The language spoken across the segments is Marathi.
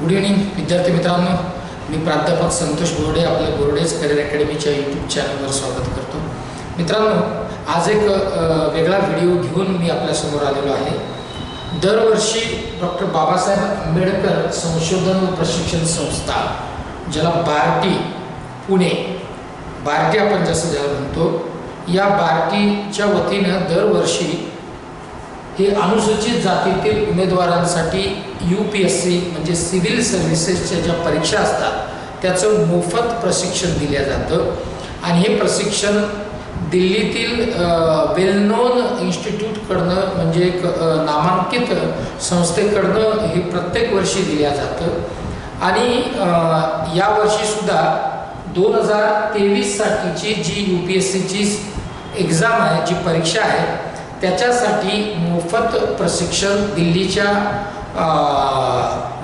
गुड इव्हनिंग विद्यार्थी मित्रांनो, मी प्राध्यापक संतोष बोर्डे आपल्या बोर्डेज करिअर अकॅडमीच्या यूट्यूब चॅनलवर स्वागत करतो. मित्रांनो, आज एक वेगळा व्हिडिओ घेऊन मी आपल्यासमोर आलेलो आहे. दरवर्षी डॉक्टर बाबासाहेब आंबेडकर संशोधन व प्रशिक्षण संस्था, ज्याला बार्टी पुणे, बार्टी आपण जसं ज्याला म्हणतो, या बार्टीच्या वतीनं दरवर्षी हे अनुसूचित जातीतील उमेदवारांसाठी UPSC म्हणजे सिव्हिल सर्व्हिसेसच्या ज्या परीक्षा असतात त्याचं मोफत प्रशिक्षण दिलं जातं. आणि हे प्रशिक्षण दिल्लीतील वेल नोन इन्स्टिट्यूटकडनं म्हणजे एक नामांकित संस्थेकडनं हे प्रत्येक वर्षी दिलं जातं. आणि यावर्षीसुद्धा 2023साठीची जी UPSCची एक्झाम आहे, जी परीक्षा आहे, त्याच्यासाठी मोफत प्रशिक्षण दिल्लीच्या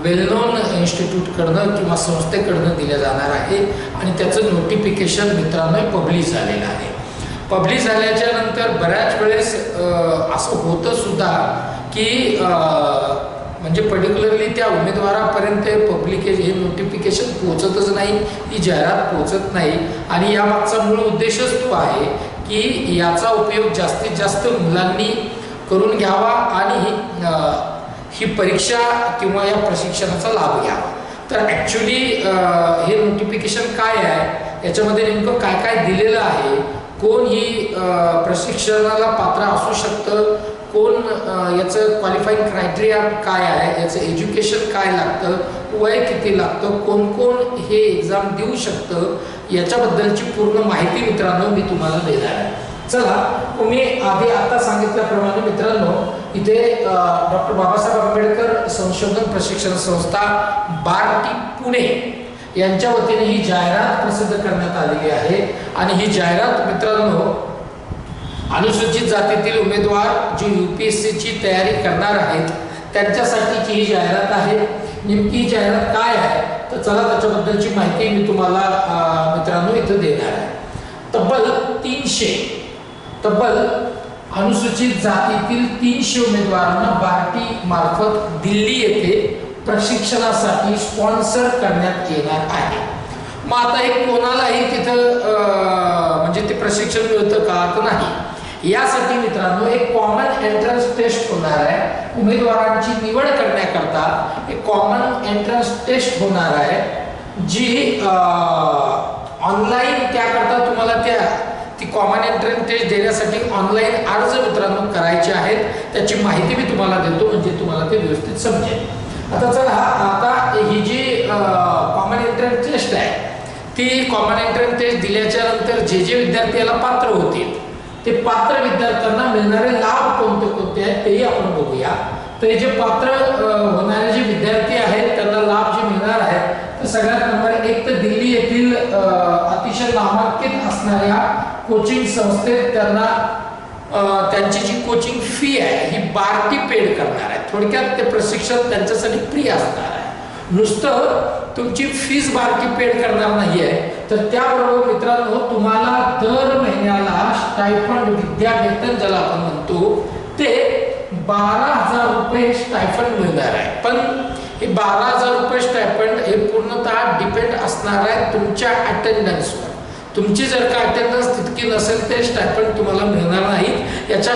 वेल नोन इन्स्टिट्यूटकडनं किंवा संस्थेकडनं दिलं जाणार आहे. आणि त्याचं नोटिफिकेशन मित्रांनो पब्लिश झालेलं आहे. पब्लिश झाल्याच्या नंतर बऱ्याच वेळेस असं होतं सुद्धा की म्हणजे पर्टिक्युलरली त्या उमेदवारापर्यंत हे नोटिफिकेशन पोहोचतच नाही, ती जाहिरात पोहोचत नाही. आणि यामागचा मूळ उद्देशच तो आहे की याचा उपयोग जास्तीत जास्त मुलांनी करून घ्यावा आणि ही परीक्षा किंवा या प्रशिक्षणाचा लाभ घ्यावा. तर ॲक्च्युली हे नोटिफिकेशन काय आहे, याच्यामध्ये नेमकं काय काय दिलेलं आहे, कोण ही प्रशिक्षणाला पात्र असू शकतं, कोण याचं क्वालिफाईंग क्रायटेरिया काय आहे, याचं एज्युकेशन काय लागतं, वय किती लागतं, कोण कोण हे एक्झाम देऊ शकतं, याच्याबद्दलची पूर्ण माहिती मित्रांनो मी तुम्हाला देणार आहे. चला, मी आता सांगितल्याप्रमाणे मित्रांनो, इथे डॉक्टर बाबासाहेब आंबेडकर संशोधन प्रशिक्षण संस्था बार्टी पुणे यांच्या वतीने ही जाहिरात प्रसिद्ध करण्यात आलेली आहे. आणि ही जाहिरात मित्रांनो अनुसूचित जातीतील उमेदवार जे UPSCची तयारी करणार आहेत त्यांच्यासाठीची ही जाहिरात आहे. नेमकी जाहिरात काय आहे, तर चला त्याच्याबद्दलची माहिती मी तुम्हाला मित्रांनो इथं देणार आहे. तब्बल अनुसूचित जातीतील 300 उमेदवारांना बार्टी मार्फत दिल्ली येथे प्रशिक्षणासाठी स्पॉन्सर करण्यात येणार आहे. मग आता हे कोणालाही तिथं म्हणजे ते प्रशिक्षण मिळतं का, तर नाही. यासाठी मित्रांनो एक कॉमन एंट्रन्स टेस्ट होणार आहे. उमेदवारांची निवड करण्याकरता एक कॉमन एंट्रन्स टेस्ट होणार आहे, जी ऑनलाईन त्याकरता तुम्हाला ती कॉमन एंट्रन्स टेस्ट देण्यासाठी ऑनलाईन अर्ज मित्रांनो करायचे आहेत. त्याची माहिती मी तुम्हाला देतो म्हणजे तुम्हाला ते व्यवस्थित समजेल. आता चला, आता ही जी कॉमन एंट्रन्स टेस्ट आहे, ती कॉमन एंट्रन्स टेस्ट दिल्याच्या नंतर जे विद्यार्थी याला पात्र होतील, ते पात्र विद्यार्थ्यांना मिळणारे लाभ कोणते कोणते आहेत तेही आपण बघूया. तर हे जे पात्र होणारे जे विद्यार्थी आहेत त्यांना लाभ जे मिळणार आहेत, तर सगळ्यात नंबर एक तर दिल्ली येथील अतिशय नामांकित असणाऱ्या कोचिंग संस्थेत त्यांना त्यांची जी कोचिंग फी आहे ही बार्टी पेड करणार आहे. थोडक्यात ते प्रशिक्षण त्यांच्यासाठी फ्री असणार आहे. नुसतं तुमची फीस बार्टी पेड करणार नाही आहे, तर त्याबरोबर मित्रांनो तुम्हाला दर महिन्याला स्टायफंड, विद्यावेतन ज्याला आपण म्हणतो, ते 12,000 रुपये स्टायफंड मिळणार आहे. पण हे 12,000 रुपये स्टायफंड हे पूर्णतः डिपेंड असणार आहे तुमच्या अटेंडन्सवर. तुमची जर का अटेंडन्स तितकी नसेल ते स्टायफंड तुम्हाला मिळणार नाहीत. याच्या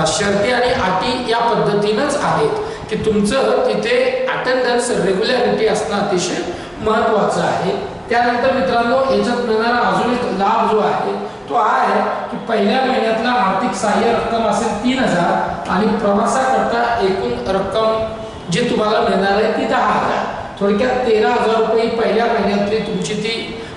शर्ती आणि अटी या पद्धतीनंच आहेत की तुमचं तिथे अटेंडन्स रेग्युलॅरिटी असणं अतिशय महत्त्वाचं आहे. त्यानंतर मित्रांनो याच्यात मिळणारा अजून एक लाभ जो आहे तो आहे की पहिल्या महिन्यातला आर्थिक सहाय्य रक्कम असेल 3,000 आणि प्रवासाकरता एकूण रक्कम जी तुम्हाला मिळणार आहे ती 10,000. थोडक्यात 13,000 रुपये पहिल्या महिन्यातली तुमची ती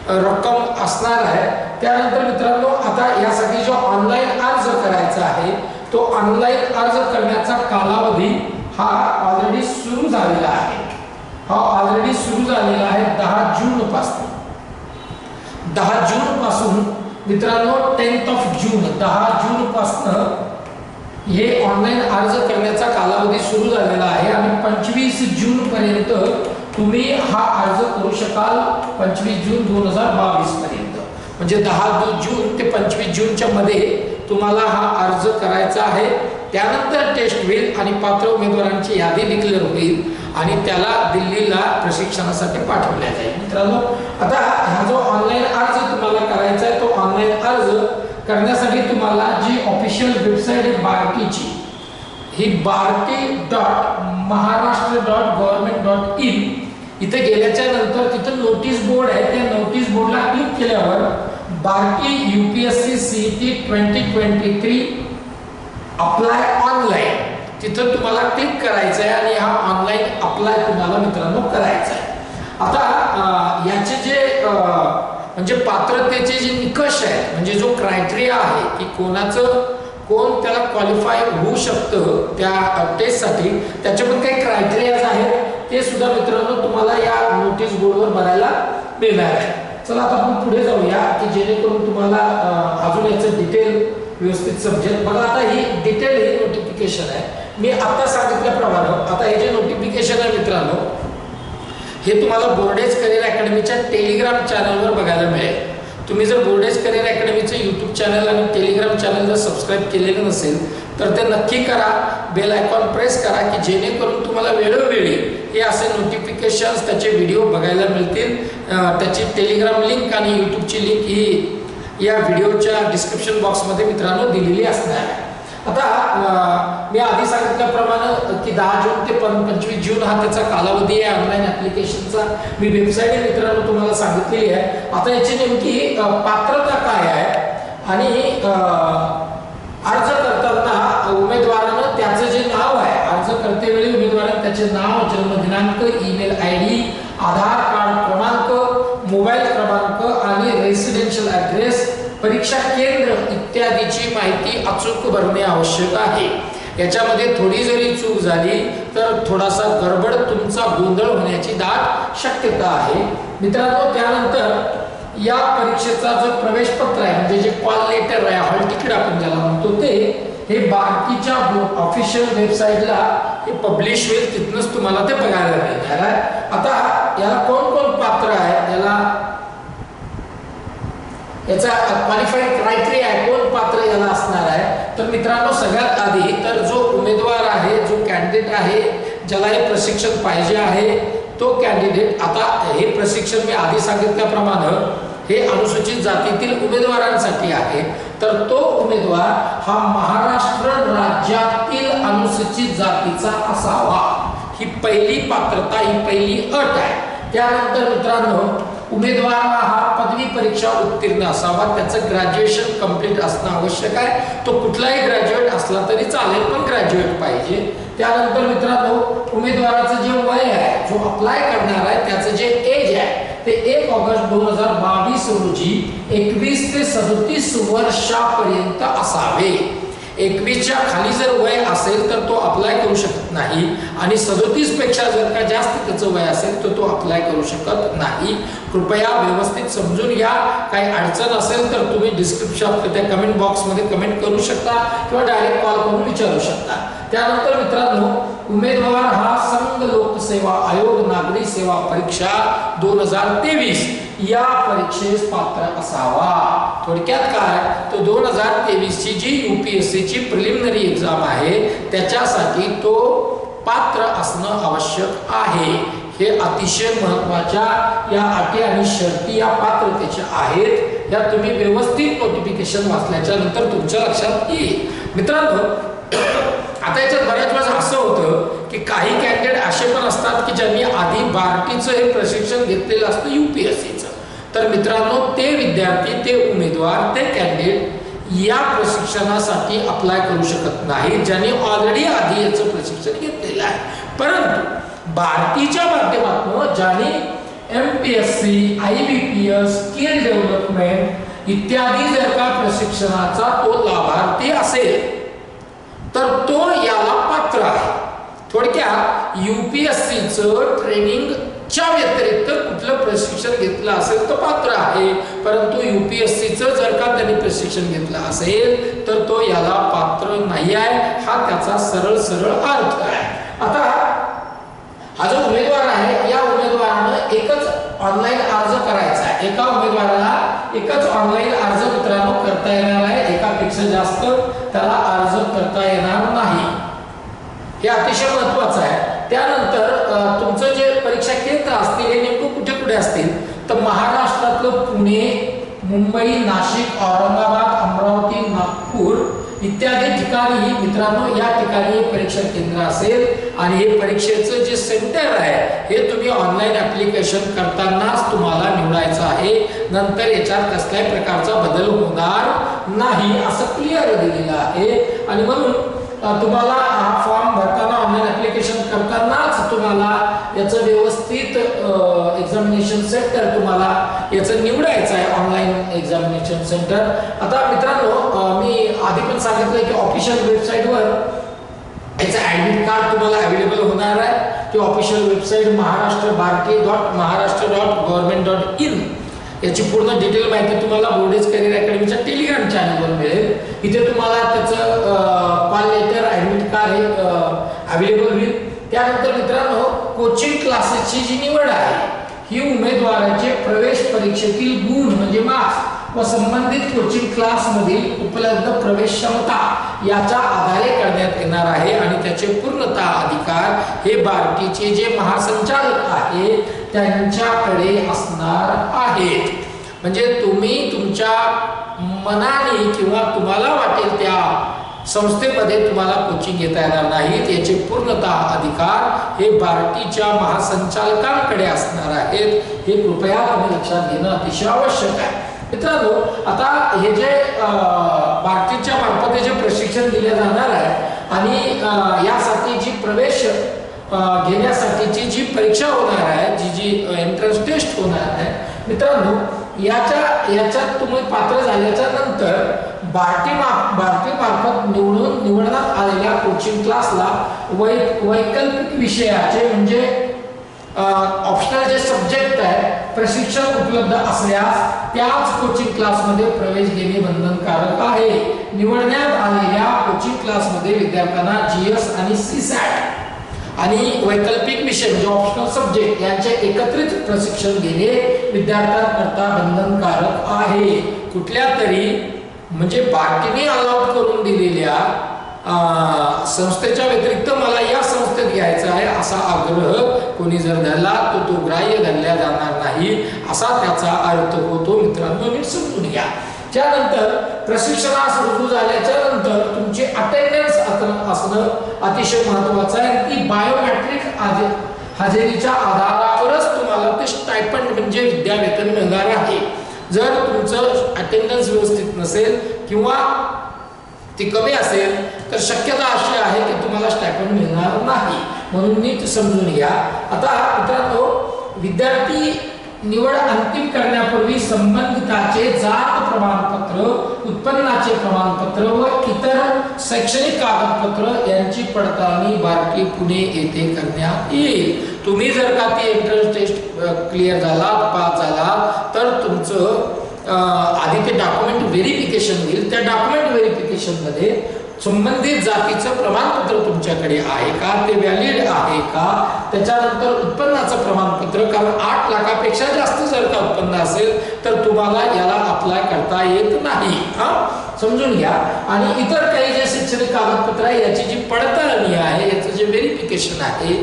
रक्कम असणार आहे. त्यानंतर मित्रांनो आता यासाठी जो ऑनलाईन अर्ज करायचा आहे, तो ऑनलाईन अर्ज करण्याचा कालावधी हा ऑलरेडी सुरू झालेला आहे. 10 जून पासून मित्रांनो 10 जून पासून हे ऑनलाईन अर्ज करण्याचा कालावधी सुरू झालेला आहे. आणि 25 जून पर्यंत तुम्ही हा अर्ज करू शकाल. 25 जून 2022 पर्यंत, म्हणजे 10 जून ते 25 जूनच्या मध्ये तुम्हाला हा अर्ज करायचा आहे. त्यानंतर टेस्ट होईल आणि पात्र उमेदवारांची यादी डिक्लेअर होईल आणि त्याला दिल्लीला प्रशिक्षणासाठी पाठवल्या जाईल. मित्रांनो, आता हा जो ऑनलाईन अर्ज तुम्हाला करायचा आहे तो ऑनलाईन अर्ज करण्यासाठी तुम्हाला जी ऑफिशियल वेबसाईट आहे बार्टीची, ही barti.maharashtra.government.in इथे गेल्याच्या नंतर तिथं नोटीस बोर्ड आहे. त्या नोटीस बोर्डला क्लिक केल्यावर BARTI UPSC CET 2023 apply online तिथं तुम्हाला क्लिक करायचं आहे आणि हा ऑनलाईन अप्लाय तुम्हाला मित्रांनो करायचा आहे. आता याचे जे म्हणजे पात्रतेचे जे निकष आहेत, म्हणजे जो क्रायटेरिया आहे की कोण त्याला क्वालिफाय होऊ शकतं त्या टेस्टसाठी, त्याचे पण काही क्रायटेरियाज आहेत, ते सुद्धा मित्रांनो तुम्हाला या नोटीस बोर्डवर भरायला मिळणार आहे. चला आता आपण पुढे जाऊया की जेणेकरून तुम्हाला अजून याचं डिटेल व्यवस्थित समजेल. बघा, आता ही डिटेल ही नोटिफिकेशन आहे. मी आता सांगितल्याप्रमाणे आता हे जे नोटिफिकेशन आहे मित्रांनो, हे तुम्हाला बोर्डेज करिअर अकॅडमीच्या टेलिग्राम चॅनलवर बघायला मिळेल. तुम्ही जर बोर्डेज करिअर अकॅडमीचे यूट्यूब चॅनल आणि टेलिग्राम चॅनल जर सबस्क्राईब केलेलं नसेल तर ते नक्की करा. बेल आयकॉन प्रेस करा की जेणेकरून तुम्हाला वेळोवेळी हे असे नोटिफिकेशन्स, त्याचे व्हिडिओ बघायला मिळतील. त्याची टेलिग्राम लिंक आणि यूट्यूबची लिंक ही या व्हिडिओच्या डिस्क्रिप्शन बॉक्समध्ये मित्रांनो दिलेली असणार आहे. आता मी आधी सांगितल्याप्रमाणे की 10 जून ते 25 जून हा त्याचा कालावधी आहे ऑनलाईन ऍप्लिकेशनचा. मी वेबसाईट मित्रांनो तुम्हाला सांगितलेली आहे. आता याची नेमकी पात्रता काय आहे आणि अर्ज करताना उमेदवारानं त्याचं जे नाव आहे, अर्ज करतेवेळी उमेदवारानं त्याचे नाव, जन्मदिनांक, ईमेल ID, आधार कार्ड क्रमांक, मोबाईल क्रमांक आणि रेसिडेन्शियल ॲड्रेस, परीक्षा केंद्र इत्यादीची माहिती अचूक भरणे आवश्यक आहे. याच्यामध्ये थोडी जरी चूक झाली तर थोडासा गडबड, तुमचा गोंधळ होण्याची दाट शक्यता आहे. मित्रांनो, त्यानंतर या परीक्षेचा जो प्रवेश पत्र आहे म्हणजे जे कॉल लेटर आहे, हॉल तिकीट आपण ज्याला म्हणतो, ते हे बार्टीच्या ऑफिशियल वेबसाईटला हे पब्लिश होईल. तिथूनच तुम्हाला ते बघायला मिळणार आहे. आता याला कोण कोण पात्र आहे, याचा क्वालिफाईड क्रायटेरिया आहे, कोण पात्र याला असणार आहे. तर मित्रांनो, सगळ्यात आधी तर जो उमेदवार आहे, जो कॅन्डिडेट आहे, ज्याला हे प्रशिक्षण पाहिजे आहे, तो कॅन्डिडेट, आता हे प्रशिक्षण मी आधी सांगितल्याप्रमाणे हे अनुसूचित जातीतील उमेदवारांसाठी आहे. तर तो उमेदवार हा महाराष्ट्र राज्यातील अनुसूचित जातीचा असावा. ही पहिली पात्रता, ही पहिली अट आहे. त्यानंतर मित्रांनो, उमेदवार हा पदवी परीक्षा उत्तीर्ण असावा. त्याचं ग्रॅज्युएशन कंप्लीट असणं आवश्यक आहे. तो कुठलाही ग्रॅज्युएट असला तरी चालेल, पण ग्रॅज्युएट पाहिजे. त्यानंतर मित्रांनो, उमेदवाराचं जे वय आहे, जो अप्लाय करणार आहे, त्याचं जे एज आहे ते 1 ऑगस्ट 2022 रोजी 21 ते 37 वर्षापर्यंत असावे. 21च्या खाली जर वय असेल तर तो अप्लाय करू शकत नाही आणि 37 पेक्षा जर का जास्त त्याचं वय असेल तर तो अप्लाय करू शकत नाही. कृपया व्यवस्थित समजून घ्या. काही अडचण असेल तर तुम्ही डिस्क्रिप्शन त्या कमेंट बॉक्समध्ये कमेंट करू शकता किंवा डायरेक्ट कॉल करून विचारू शकता. त्यानंतर मित्रांनो, उमेदवार हा संघ लोकसेवा आयोग नागरी सेवा परीक्षा 2023 या परीक्षेस पात्र असावा. थोडक्यात काय, तो 2023 ची जी UPSC ची प्रिलिमिनरी एक्झाम आहे त्याच्यासाठी तो पात्र असणं आवश्यक आहे. हे अतिशय महत्त्वाच्या या अटी आणि शर्ती या पात्रतेच्या आहेत. या तुम्ही व्यवस्थित नोटिफिकेशन वाचल्याच्या नंतर तुमच्या लक्षात येईल. मित्रांनो, आता याच्यात बऱ्याच वेळेस असं होतं की काही कॅन्डिडेट असे पण असतात की ज्यांनी आधी बार्टीचं हे प्रशिक्षण घेतलेलं असतं UPSCचं. तर मित्रांनो, ते विद्यार्थी, ते उमेदवार, ते कॅन्डिडेट या प्रशिक्षणासाठी अप्लाय करू शकत नाही ज्यांनी ऑलरेडी आधी याचं प्रशिक्षण घेतलेलं आहे. परंतु बार्टीच्या माध्यमातून ज्यांनी MPSC, IBPS, स्किल डेव्हलपमेंट इत्यादी जर का प्रशिक्षणाचा तो लाभार्थी असेल तर तो याला पात्र आहे. थोडक्यात UPSCचं ट्रेनिंगच्या व्यतिरिक्त कुठलं प्रशिक्षण घेतलं असेल तर पात्र आहे. परंतु UPSCचं जर का त्यांनी प्रशिक्षण घेतलं असेल तर तो याला पात्र नाही आहे. हा त्याचा सरळ अर्थ आहे. आता हा जो उमेदवार आहे, या उमेदवारानं एकच ऑनलाईन अर्ज करायचा आहे. एका उमेदवाराला एकच ऑनलाईन अर्ज मित्रांनो करता येणार आहे, एकापेक्षा जास्त त्याला अर्ज करता येणार नाही, हे अतिशय महत्त्वाचं आहे. त्यानंतर तुमचं जे परीक्षा केंद्र असतील हे नेमकं कुठे कुठे असतील तर महाराष्ट्रातलं पुणे, मुंबई, नाशिक, औरंगाबाद, अमरावती, नागपूर इत्यादी ठिकाणी मित्रांनो या ठिकाणी परीक्षा केंद्र असेल आणि हे परीक्षेचं जे सेंटर आहे हे तुम्ही ऑनलाईन ऍप्लिकेशन करतानाच तुम्हाला निवडायचं आहे. नंतर याच्यात कसल्याही प्रकारचा बदल होणार नाही असं क्लिअर दिलेलं आहे. आणि म्हणून तुम्हाला हा फॉर्म भरताना ऑनलाईन ऍप्लिकेशन करतानाच तुम्हाला याचं व्यवस्थित एक्झामिनेशन सेंटर तुम्हाला याचं निवडायचं आहे, ऑनलाईन एक्झामिनेशन सेंटर. आता मित्रांनो मी आधी पण सांगितलं की ऑफिशियल वेबसाईटवर याचं ॲडमिट कार्ड तुम्हाला अवेलेबल होणार आहे. ती ऑफिशियल वेबसाईट maharashtra.maharashtra.government.in याची पूर्ण डिटेल माहिती तुम्हाला बोर्डेज करिअर अकॅडमीच्या टेलिग्राम चॅनलवर मिळेल. इथे तुम्हाला त्याचं कॉल लेटर, ॲडमिट कार्ड हे अवेलेबल होईल. त्यानंतर मित्रांनो कोचिंग क्लासेसची जी निवड आहे ही उमेदवाराचे प्रवेश परीक्षेतील गुण म्हणजे मार्क्स व संबंधित कोचिंग क्लासमधील उपलब्ध प्रवेश क्षमता याच्या आधारे करण्यात येणार आहे आणि त्याचे पूर्णतः अधिकार हे बार्टीचे जे महासंचालक आहे त्यांच्याकडे असणार आहेत. म्हणजे तुम्ही तुमच्या मनाने किंवा तुम्हाला वाटेल त्या संस्थेमध्ये तुम्हाला कोचिंग घेता येणार नाहीत, याचे पूर्णतः अधिकार हे बार्टीच्या महासंचालकांकडे असणार आहेत. हे कृपया तुम्ही लक्षात घेणं अतिशय आवश्यक आहे. मित्रांनो आता हे जे बार्टीच्या मार्फत जे प्रशिक्षण दिले जाणार आहे आणि यासाठी जी प्रवेश घेण्यासाठीची जी परीक्षा होणार आहे, जी एंट्रन्स टेस्ट होणार आहे मित्रांनो, याच्यात तुम्ही पात्र झाल्याच्या नंतर बार्टी मार्फत निवडण्यात आलेल्या कोचिंग क्लासला वैकल्पिक विषयाचे म्हणजे ऑप्शनल जे सब्जेक्ट आहे प्रशिक्षण उपलब्ध असल्यास त्याच कोचिंग क्लासमध्ये प्रवेश घेणे बंधनकारक आहे. निवडण्यात आलेल्या कोचिंग क्लासमध्ये विद्यार्थ्यांना जीएस आणि सीसॅट आणि वैकल्पिक विषय म्हणजे ऑप्शनल सब्जेक्ट यांचे एकत्रित प्रशिक्षण घेणे विद्यार्थ्यांकरता बंधनकारक आहे. कुठल्या तरी म्हणजे बार्टीने अलाउड करून दिलेल्या संस्थेच्या व्यतिरिक्त मला या संस्थेत घ्यायचा आहे असा आग्रह कोणी जर धरला तो ग्राह्य धरला जाणार नाही असा त्याचा अर्थ होतो. मित्रांनो नीट समजून घ्या. त्यानंतर प्रशिक्षणास रुजू झाल्याच्या नंतर तुमची अटेंडन्स असणं अतिशय महत्त्वाचं आहे. ती बायोमेट्रिक हजेरीच्या आधारावरच तुम्हाला ते स्टायपंड म्हणजे विद्यावेतन मिळणार आहे. जर तुमचं अटेंडन्स व्यवस्थित नसेल किंवा ती कमी असेल तर शक्यता अशी आहे की तुम्हाला स्टायपंड मिळणार नाही. म्हणून नीट समजून घ्या. आता मित्रांनो विद्यार्थी निवड अंतिम करण्यापूर्वी संबंधिताचे जात प्रमाणपत्र, उत्पन्नाचे प्रमाणपत्र व इतर शैक्षणिक कागदपत्र यांची पडताळणी बार्टी पुणे येथे करण्यात येईल. तुम्ही जर का ती एंट्रन्स टेस्ट क्लिअर झाला, पास झाला तर तुमचं आधी ते डॉक्युमेंट व्हेरिफिकेशन होईल. त्या डॉक्युमेंट व्हेरिफिकेशन मध्ये संबंधित जातीचं प्रमाणपत्र तुमच्याकडे आहे का, ते व्हॅलिड आहे का, त्याच्यानंतर उत्पन्नाचं प्रमाणपत्र, कारण 8 लाखापेक्षा जास्त जर का उत्पन्न असेल तर तुम्हाला याला अप्लाय करता येत नाही. समजून घ्या. आणि इतर काही जे शैक्षणिक कागदपत्र आहे याची जी पडताळणी आहे, याचं जे व्हेरिफिकेशन आहे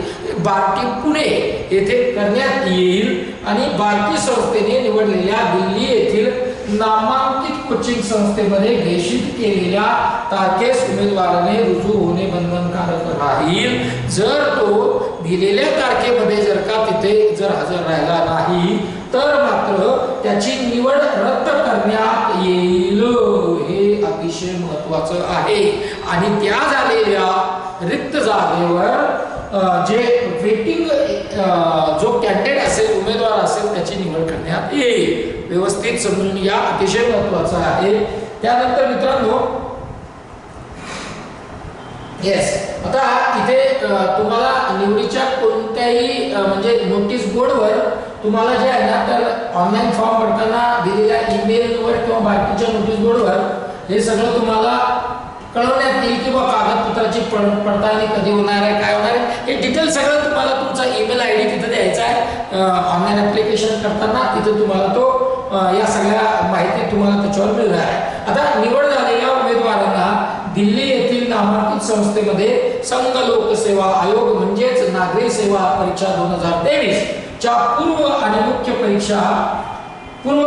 बार्टी पुणे येथे करण्यात येईल आणि बार्टी संस्थेने निवडलेल्या दिल्ली येथील नामांकित कोचिंग संस्थेमध्ये घोषित केलेल्या तारखेस उमेदवाराने रुजू होणे बंधनकारक राहील. जर तो दिलेल्या तारखेमध्ये जर का तिथे जर हजर राहिला नाही तर मात्र त्याची निवड रद्द करण्यात येईल. हे अतिशय महत्त्वाचं आहे. आणि त्या झालेल्या रिक्त जागेवर जे वेटिंग जो कॅन्डिडेट असेल, उमेदवार असेल त्याची निवड करण्यात येईल. व्यवस्थित समजून या, अतिशय महत्त्वाचं आहे. त्यानंतर मित्रांनो येस, आता इथे तुम्हाला निवडीच्या कोणत्याही म्हणजे नोटीस बोर्डवर तुम्हाला जे आहे ना तर ऑनलाईन फॉर्म भरताना दिलेल्या ईमेलवर किंवा बाकीच्या नोटीस बोर्डवर हे सगळं तुम्हाला कळवण्यात येईल की कागदपत्राची पडताळणी कधी होणार आहे, काय होणार आहे, हे डिटेल सगळं तुम्हाला तुमचा ईमेल आयडी तिथे द्यायचा आहे. ऑनलाईन ऍप्लिकेशन करताना तिथे तुम्हाला तो या सगळ्या माहिती तुम्हाला त्याच्यावर मिळणार आहे. आता निवड झालेल्या उमेदवारांना दिल्ली येथील नामांकित संस्थेमध्ये संघ लोकसेवा आयोग म्हणजेच नागरी सेवा परीक्षा 2023 च्या पूर्व आणि मुख्य परीक्षा पूर्व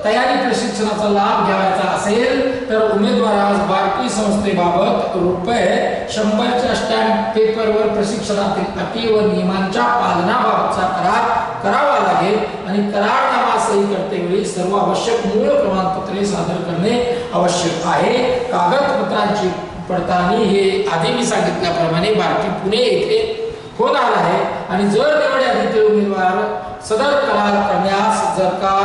तयारी प्रशिक्षणाचा लाभ घ्यायचा असेल तर उमेदवारास भारतीय संस्थेबाबत ₹100च्या स्टॅम्प पेपरवर प्रशिक्षणातील अटी व नियमांच्या पालनाबाबतचा करार करावा लागेल आणि करारनामा सही करतेवेळी सर्व आवश्यक मूळ प्रमाणपत्रे सादर करणे आवश्यक आहे. कागदपत्रांची पडताळणी हे आधी मी सांगितल्याप्रमाणे भारती पुणे येथे होणार आहे आणि जर निवडण्यात उमेदवार सदर करार करण्यास जर का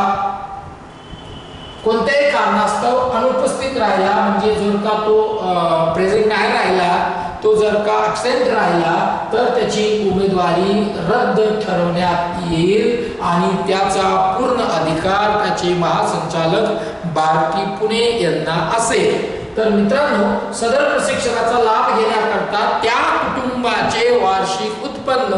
कोणत्याही कारणास्तव अनुपस्थित राहिला म्हणजे जर का तो प्रेझेंट नाही राहिला तो जर का ॲब्सेंट राहिला तर त्याची उमेदवारी रद्द ठरवण्यात येईल आणि त्याचा पूर्ण अधिकार त्याचे महासंचालक भारती पुणे यांना असेल. तर मित्रांनो सदर प्रशिक्षणाचा लाभ घेण्याकरता त्या कुटुंबाचे वार्षिक उत्पन्न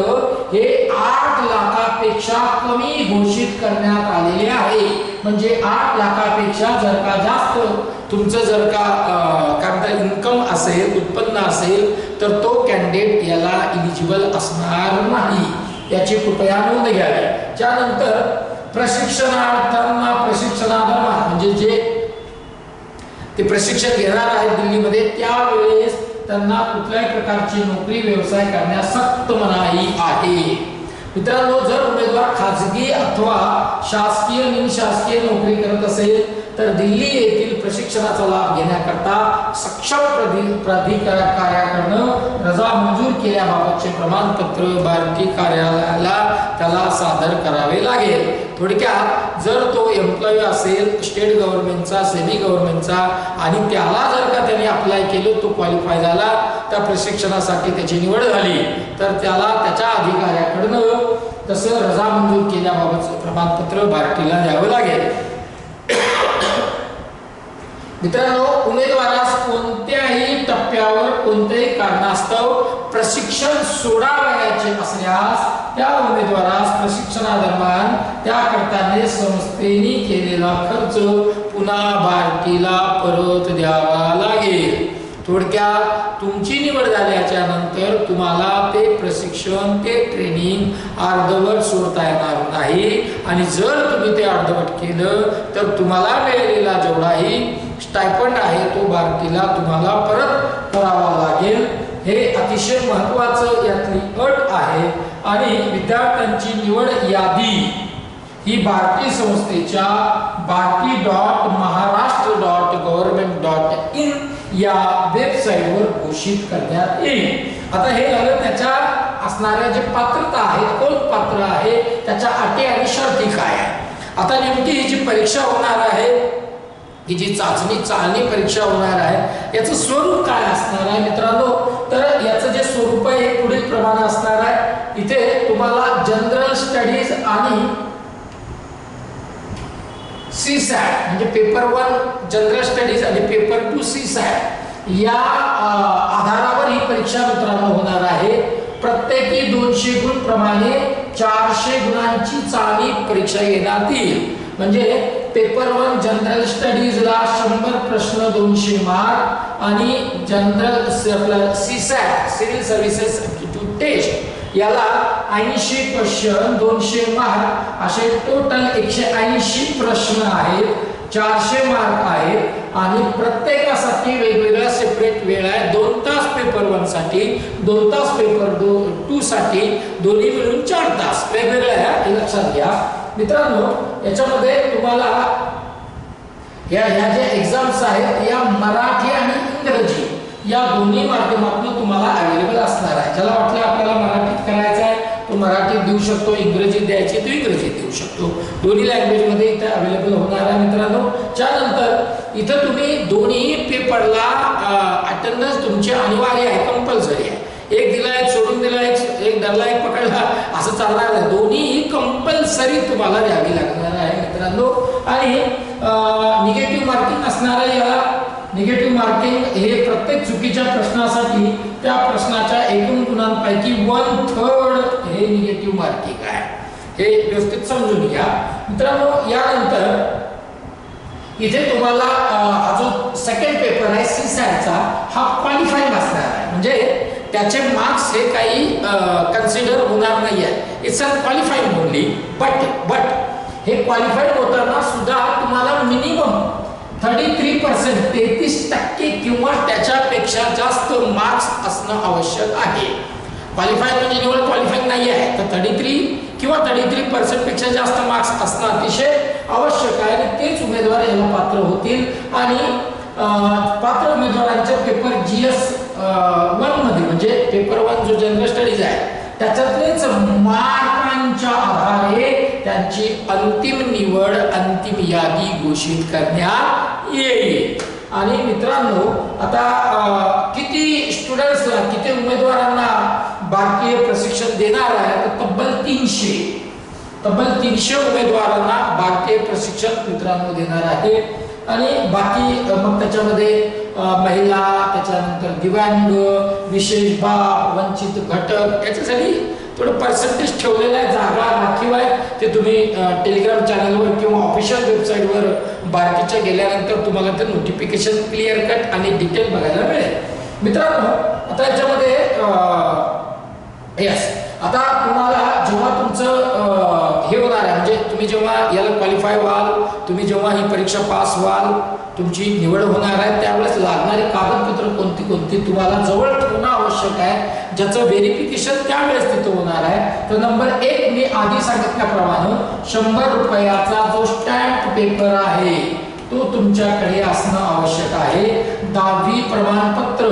हे 8 लाखापेक्षा कमी घोषित करण्यात आलेले आहे. म्हणजे 8 लाखापेक्षा जर का जास्त तुमचं जर का काय म्हणतात इन्कम असेल उत्पन्न असेल तर तो कॅन्डिडेट याला इलिजिबल असणार नाही. याची कृपया नोंद घ्यावी. त्यानंतर प्रशिक्षणार्थांना प्रशिक्षणादरम्यान म्हणजे जे ते प्रशिक्षण घेणार आहेत दिल्लीमध्ये त्यावेळेस त्यांना कुठल्याही प्रकारची नोकरी व्यवसाय करण्यास सक्त मनाई आहे. मित्रांनो जर उमेदवार खाजगी अथवा शासकीय निमशासकीय नोकरी करत असेल तर दिल्ली येथील प्रशिक्षणाचा लाभ घेण्याकरता सक्षम प्राधिकाऱ्याकडून रजा मंजूर केल्याबाबतचे प्रमाणपत्र भारतीय कार्यालयाला त्याला सादर करावे लागेल. थोडक्यात जर तो एम्प्लॉई असेल स्टेट गव्हर्नमेंटचा सेमी गव्हर्नमेंटचा आणि त्याला जर का त्याने अप्लाय केलं तो क्वालिफाय झाला त्या प्रशिक्षणासाठी त्याची निवड झाली तर त्याला त्याच्या अधिकाऱ्याकडून तसं रजा मंजूर केल्याबाबतचं प्रमाणपत्र भारतीला द्यावं लागेल. मित्रांनो उमेदवारास कोणत्याही टप्प्यावर कोणत्याही कारणास्तव प्रशिक्षण सोडावयाचे असल्यास त्या उमेदवारास प्रशिक्षणादरम्यान त्याकरता संस्थेने केलेला खर्च पुन्हा भारतीला परत द्यावा लागेल. थोडक्यात तुमची निवड झाल्याच्या नंतर तुम्हाला ते प्रशिक्षण ते ट्रेनिंग अर्धवट सोडता येणार नाही आणि जर तुम्ही ते अर्धवट केलं तर तुम्हाला मिळालेला जेवढाही स्टायफंड आहे तो भारतीला तुम्हाला परत करावा लागेल. हे अतिशय महत्त्वाचं यातली अट आहे आणि विद्यार्थ्यांची निवड यादी ही भारतीय संस्थेच्या bharti.maharashtra.government.in या वेबसाईटवर घोषित करण्यात येईल. आता हे झालं त्याच्या असणाऱ्या जे पात्रता आहेत कोण पात्र आहे त्याच्या अटी आणि शर्ती काय आहे. आता नेमकी ही जी परीक्षा होणार आहे ही जी चाचणी परीक्षा होणार आहे याचं स्वरूप काय असणार आहे मित्रांनो तर याचं जे स्वरूप आहे हे पुढील प्रमाणे असणार आहे. इथे तुम्हाला जनरल स्टडीज आणि CSAT म्हणजे पेपर 1 जनरल स्टडीज आणि पेपर 2 CSAT या आधारावर ही परीक्षा मित्रांनो होणार आहे. प्रत्येकी 200 गुण प्रमाणे 400 गुणांची चाचणी परीक्षा घेण्यात येईल. म्हणजे पेपर 1 जनरल स्टडीजला 100 प्रश्न 200 मार्क आणि general CSAT civil services aptitude test याला 80 क्वेश्चन 200 मार्क असे टोटल 180 प्रश्न आहेत. 400 मार्क आहेत आणि प्रत्येकासाठी वेगवेगळा सेपरेट वेळ आहे. 2 तास पेपर 1 साठी 2 तास पेपर 2 साठी दोन्ही मिळून 4 तास वेगवेगळे आहे हे लक्षात घ्या. मित्रांनो याच्यामध्ये तुम्हाला या ज्या एक्झाम्स आहेत या मराठी आणि इंग्रजी या दोन्ही माध्यमातून तुम्हाला अवेलेबल असणार आहे. ज्याला वाटलं आपल्याला मराठीत करायचं आहे तो मराठीत देऊ शकतो इंग्रजीत द्यायची तो इंग्रजीत देऊ शकतो. दोन्ही लँग्वेजमध्ये इथे अवेलेबल होणार आहे मित्रांनो. त्यानंतर इथं तुम्ही दोन्ही पेपरला अटेंडन्स तुमची अनिवार्य आहे कंपल्सरी आहे. एक दिला एक सोडून दिला एक धरला एक पकडला असं चालणार नाही. दोन्ही कंपल्सरी तुम्हाला द्यावी लागणार आहे मित्रांनो. आणि निगेटिव्ह मार्किंग असणार आहे. याला निगेटिव्ह मार्किंग हे प्रत्येक चुकीच्या प्रश्नासाठी त्या प्रश्नाच्या एकूण गुणांपैकी 1/3 हे निगेटिव्ह मार्किंग आहे. हे व्यवस्थित समजून घ्या. मित्रांनो यानंतर इथे तुम्हाला अजून सेकंड पेपर आहे सीसॅटचा, हा क्वालिफाईंग असणार आहे, म्हणजे त्याचे मार्क्स हे काही कन्सिडर होणार नाही आहे, it's a qualifying only. But हे क्वालिफाईड होताना सुद्धा तुम्हाला मिनिमम 33% 33% किंवा त्याच्यापेक्षा जास्त मार्क्स असणं आवश्यक आहे. क्वालिफाईड म्हणजे निवड क्वालिफाईंग नाही आहे, तर 33 किंवा 33% पेक्षा जास्त मार्क्स असणं अतिशय आवश्यक आहे आणि तेच उमेदवार याला पात्र होतील. आणि पात्र उमेदवारांचे पेपर GS 1 मध्ये म्हणजे पेपर 1 जो जनरल स्टडीज आहे त्याच्यातलेच मार्कांच्या आधारे त्यांची अंतिम निवड, अंतिम यादी घोषित करण्यात येईल. आणि मित्रांनो आता किती स्टुडंट्सला, किती उमेदवारांना भारतीय प्रशिक्षण देणार आहे, तर तब्बल 300 उमेदवारांना भारतीय प्रशिक्षण मित्रांनो देणार आहे. आणि बाकी मग त्याच्यामध्ये महिला, त्याच्यानंतर दिव्यांग, विशेष भाग, वंचित घटक याच्यासाठी थोडं पर्सेंटेज ठेवलेलं आहे, जागा राखीव आहे. ते तुम्ही टेलिग्राम चॅनलवर किंवा ऑफिशियल वेबसाईटवर बार्टीच्या गेल्यानंतर तुम्हाला ते नोटिफिकेशन क्लिअर कट आणि डिटेल बघायला मिळेल. मित्रांनो आता याच्यामध्ये यस, आता तुम्हाला जेव्हा तुमचं हे होणार आहे, म्हणजे तुम्ही जेव्हा याला क्वालिफाय व्हाल, तुम्ही जेव्हा ही परीक्षा पास व्हाल, तुमची निवड होणार आहे, त्यावेळेस लागणारी कागदपत्र कोणती कोणती तुम्हाला जवळ ठेवणं आवश्यक आहे, ज्याचं व्हेरिफिकेशन त्यावेळेस तिथं होणार आहे. तर नंबर 1 मी आधी सांगितल्याप्रमाणे 100 रुपयाचा जो स्टॅम्प पेपर आहे तो तुमच्याकडे असणं आवश्यक आहे. 10वी प्रमाणपत्र,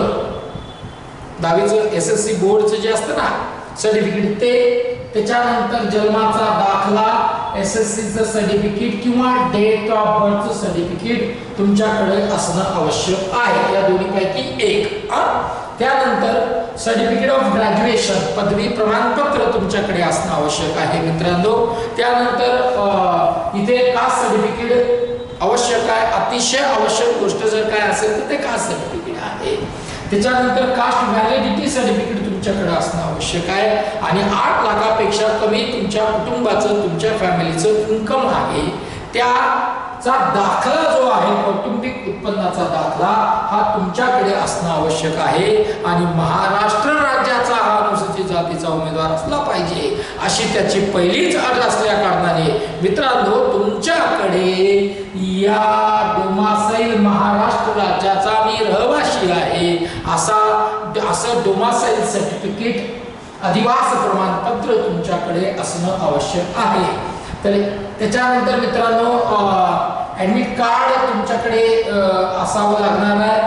10वीचं SSC बोर्डचं जे असतं ना सर्टिफिकेट ते, त्याच्यानंतर जन्माचा दाखला, SSCचं सर्टिफिकेट किंवा डेट ऑफ बर्थचं सर्टिफिकेट तुमच्याकडे असणं आवश्यक आहे, या दोन्हीपैकी एक. त्यानंतर सर्टिफिकेट ऑफ ग्रॅज्युएशन, पदवी प्रमाणपत्र तुमच्याकडे असणं आवश्यक आहे मित्रांनो. त्यानंतर इथे कास्ट सर्टिफिकेट आवश्यक आहे, अतिशय आवश्यक गोष्ट जर काय असेल तर ते कास्ट सर्टिफिकेट आहे. त्याच्यानंतर कास्ट व्हॅलिडिटी सर्टिफिकेट तुमच्याकडे असणं आवश्यक आहे. आणि 8 लाखापेक्षा कमी तुमच्या कुटुंबाचं, तुमच्या फॅमिलीचं इन्कम आहे त्याचा दाखला जो आहे, कौटुंबिक उत्पन्नाचा दाखला, हा तुमच्याकडे असणं आवश्यक आहे. आणि महाराष्ट्र राज्याचा हा अनुसूचित जातीचा उमेदवार असला पाहिजे अशी त्याची पहिलीच अट असल्या कारणाने मित्रांनो तुमच्याकडे या डोमासाईल महाराष्ट्र राज्याचा मी रहिवासी आहे असं डोमासाईल सर्टिफिकेट, अधिवास प्रमाणपत्र तुमच्याकडे असणं आवश्यक आहे. तर त्याच्यानंतर मित्रांनो ॲडमिट कार्ड तुमच्याकडे असावं लागणार आहे.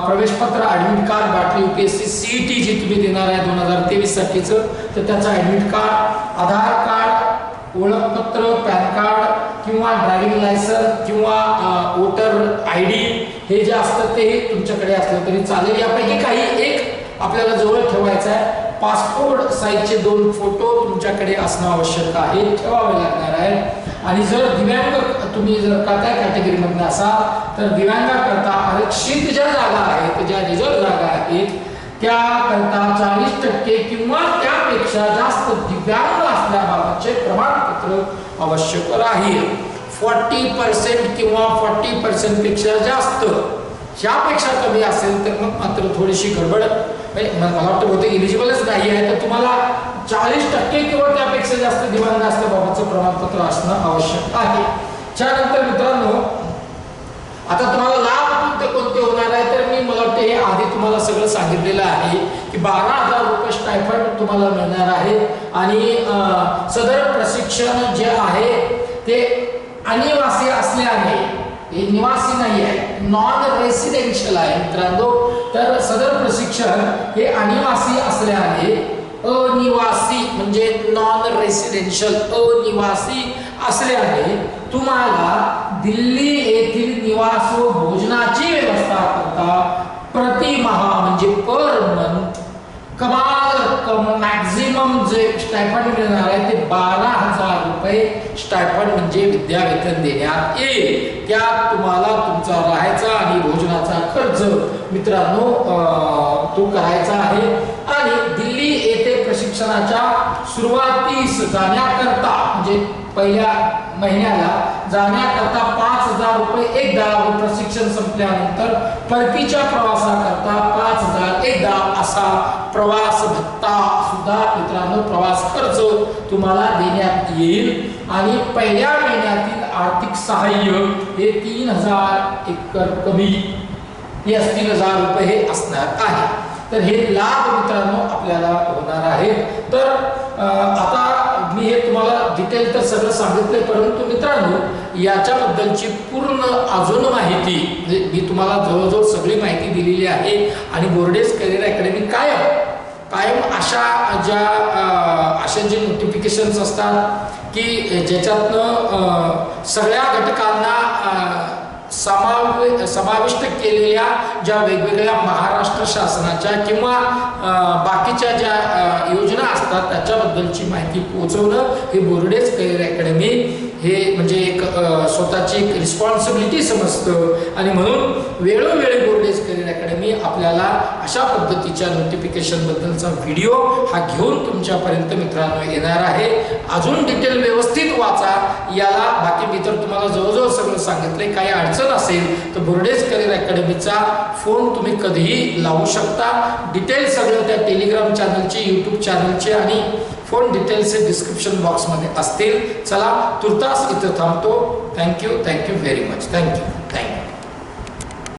प्रवेशपत्र, ॲडमिट कार्ड, बाटली UPSC CET जी तुम्ही देणार आहे 2023 साठीचं, तर त्याचं ॲडमिट कार्ड, आधार कार्ड, ओळखपत्र, पॅन कार्ड किंवा ड्रायव्हिंग लायसन्स किंवा वोटर ID हे जे असतं ते तुमच्याकडे असलं तरी चालेल. यापैकी काही एक आपल्याला जवळ ठेवायचं आहे. पासपोर्ट साईजचे 2 फोटो तुमच्याकडे असणं आवश्यक आहे, ठेवावे लागणार आहे. आणि जर दिव्यांग तुम्ही जर का त्या कॅटेगरीमधून असाल तर दिव्यांगाकरता आरक्षित ज्या जागा आहेत, ज्या रिझर्व जागा आहेत त्याकरता 40% किंवा त्यापेक्षा जास्त दिव्यांग असल्याबाबतचे प्रमाणपत्र आवश्यक राहील. 40% किंवा 40% पेक्षा जास्त, यापेक्षा कमी असेल तर मग मात्र थोडीशी गडबड, मला वाटतं बहुतेक एलिजिबलच नाही आहे, तर तुम्हाला 40% किंवा त्यापेक्षा जास्त दिव्यांग असल्याबाबतचं प्रमाणपत्र असणं आवश्यक आहे. त्यानंतर मित्रांनो आता तुम्हाला लाभ कोणते होणार आहे, तर मला वाटतं हे आधी तुम्हाला सगळं सांगितलेलं आहे की 12,000 रुपये स्टायफंड तुम्हाला मिळणार आहे. आणि सदर प्रशिक्षण जे आहे ते अनिवासी असल्याने, हे निवासी नाही आहे, नॉन रेसिडेन्शियल आहे मित्रांनो. तर सदर प्रशिक्षण हे अनिवासी असल्याने, अनिवासी म्हणजे नॉन रेसिडेन्शियल, अनिवासी असल्याने तुम्हाला दिल्ली येथील निवास व भोजनाची व्यवस्था करता प्रतिमाह म्हणजे पर मंथ कमाल रक्कम मॅक्झिमम जे स्टायफंड मिळणार आहे ते 12,000 रुपये स्टायफंड म्हणजे विद्यावेतन देण्यात येईल. त्यात तुम्हाला तुमचा राहायचा आणि भोजनाचा खर्च मित्रांनो तो करायचा आहे. आणि दिल्ली येथे प्रशिक्षणाच्या सुरुवातीस जाण्याकरता म्हणजे पहिल्या महिन्याला जाण्याकरता 5,000 रुपये एकदा व प्रशिक्षण संपल्यानंतर परतीच्या प्रवासाकरता 5,000 एकदा असा प्रवास भत्ता सुद्धा मित्रांनो, प्रवास खर्च तुम्हाला देण्यात येईल. आणि पहिल्या महिन्यातील आर्थिक सहाय्य हे 3,000 एकर कमी हे 3,000 रुपये हे असणार आहे. तर हे लाभ मित्रांनो आपल्याला होणार आहे. तर आता मी हे तुम्हाला डिटेल तर सगळं सांगितलंय, परंतु मित्रांनो याच्याबद्दलची पूर्ण अजून माहिती मी तुम्हाला जवळजवळ सगळी माहिती दिलेली आहे. आणि बोर्डेज करिअर अकॅडमी कायम अशा जे नोटिफिकेशन्स असतात की ज्याच्यातनं सगळ्या घटकांना समाविष्ट केलेल्या ज्या वेगवेगळ्या महाराष्ट्र शासनाच्या किंवा बाकीच्या ज्या योजना असतात त्याच्याबद्दलची माहिती पोहोचवणं हे बोर्डेज करिअर अकॅडमी हे म्हणजे एक स्वतःची एक रिस्पॉन्सिबिलिटी समजतं. आणि म्हणून वेळोवेळी बोर्डेज करिअर अकॅडमी आपल्याला अशा पद्धतीच्या नोटिफिकेशन बद्दलचा व्हिडिओ हा घेऊन तुमच्यापर्यंत मित्रांनो येणार आहे. अजून डिटेल व्यवस्थित वाचा याला. बाकी मी तर तुम्हाला जवळजवळ सगळं सांगितलंय. काही अडचण असेल तर बोर्डेज करिअर अकॅडमीचा फोन तुम्ही कधीही लावू शकता. डिटेल सगळं त्या टेलिग्राम चॅनलचे, यूट्यूब चॅनलचे आणि फोन डिटेल्स हे डिस्क्रिप्शन बॉक्समध्ये असतील. चला तुर्तास इथं थांबतो. Thank you very much. थँक्यू.